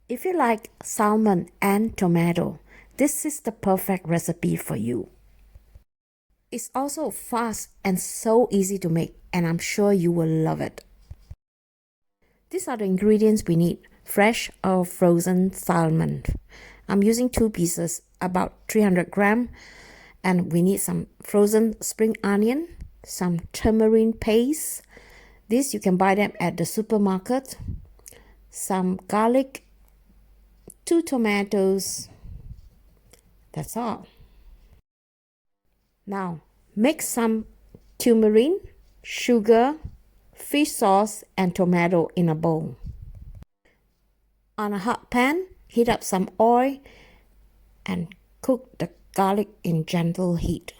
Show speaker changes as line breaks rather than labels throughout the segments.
If you like salmon and tomato, this is the perfect recipe for you. It's also fast and so easy to make, and I'm sure you will love it. These are the ingredients we need: fresh or frozen salmon. I'm using 2 pieces, about 300 grams, and we need some frozen spring onion, some turmeric paste. This you can buy them at the supermarket. Some garlic, 2 tomatoes. That's all. Now, mix some turmeric, sugar, fish sauce, and tomato in a bowl. On a hot pan, heat up some oil and cook the garlic in gentle heat.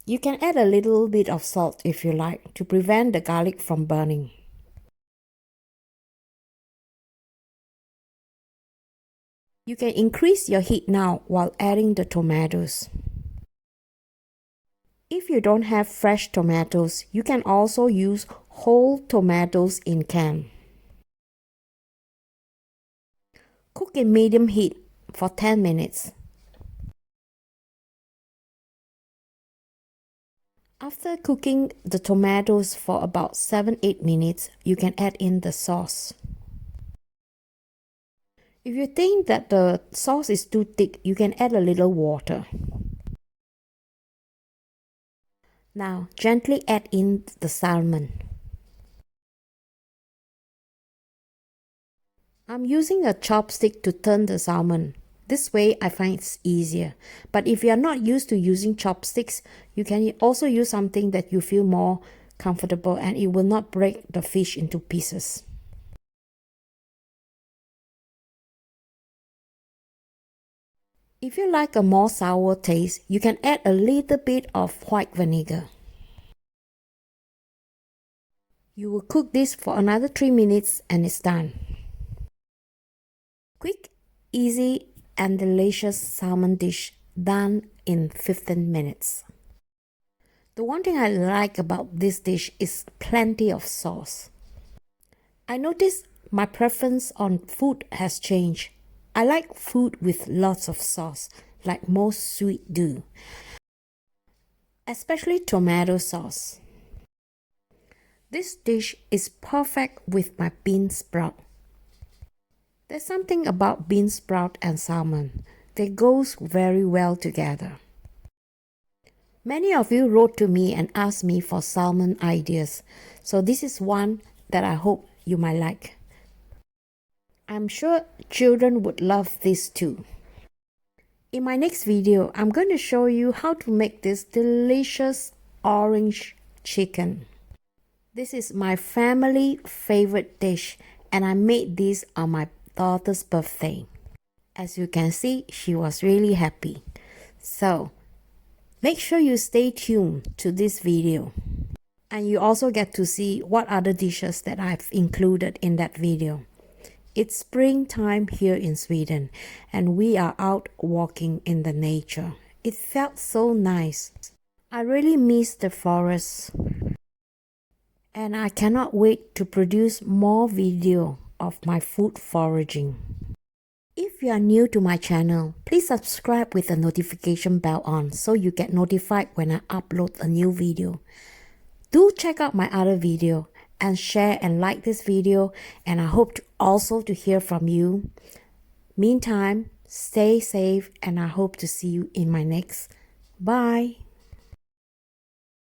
You can add a little bit of salt if you like to prevent the garlic from burning. You can increase your heat now while adding the tomatoes. If you don't have fresh tomatoes, you can also use whole tomatoes in can. Cook in medium heat for 10 minutes. After cooking the tomatoes for about 7-8 minutes, you can add in the sauce. If you think that the sauce is too thick, you can add a little water. Now, gently add in the salmon. I'm using a chopstick to turn the salmon. This way I find it's easier. But if you are not used to using chopsticks, you can also use something that you feel more comfortable and it will not break the fish into pieces. If you like a more sour taste, you can add a little bit of white vinegar. You will cook this for another 3 minutes and it's done. Quick, easy, and delicious salmon dish done in 15 minutes. The one thing I like about this dish is plenty of sauce. I noticed my preference on food has changed. I like food with lots of sauce, like most sweet do, especially tomato sauce. This dish is perfect with my bean sprout. There's something about bean sprout and salmon. They go very well together. Many of you wrote to me and asked me for salmon ideas, so this is one that I hope you might like. I'm sure children would love this too. In my next video, I'm going to show you how to make this delicious orange chicken. This is my family favorite dish, and I made this on my daughter's birthday. As you can see, she was really happy. So, make sure you stay tuned to this video. And you also get to see what other dishes that I've included in that video. It's springtime here in Sweden, and we are out walking in the nature. It felt so nice. I really miss the forest. And I cannot wait to produce more video of my food foraging. If you are new to my channel, please subscribe with the notification bell on so you get notified when I upload a new video. Do check out my other video and share and like this video, and I hope to hear from you. Meantime, stay safe and I hope to see you in my next. Bye.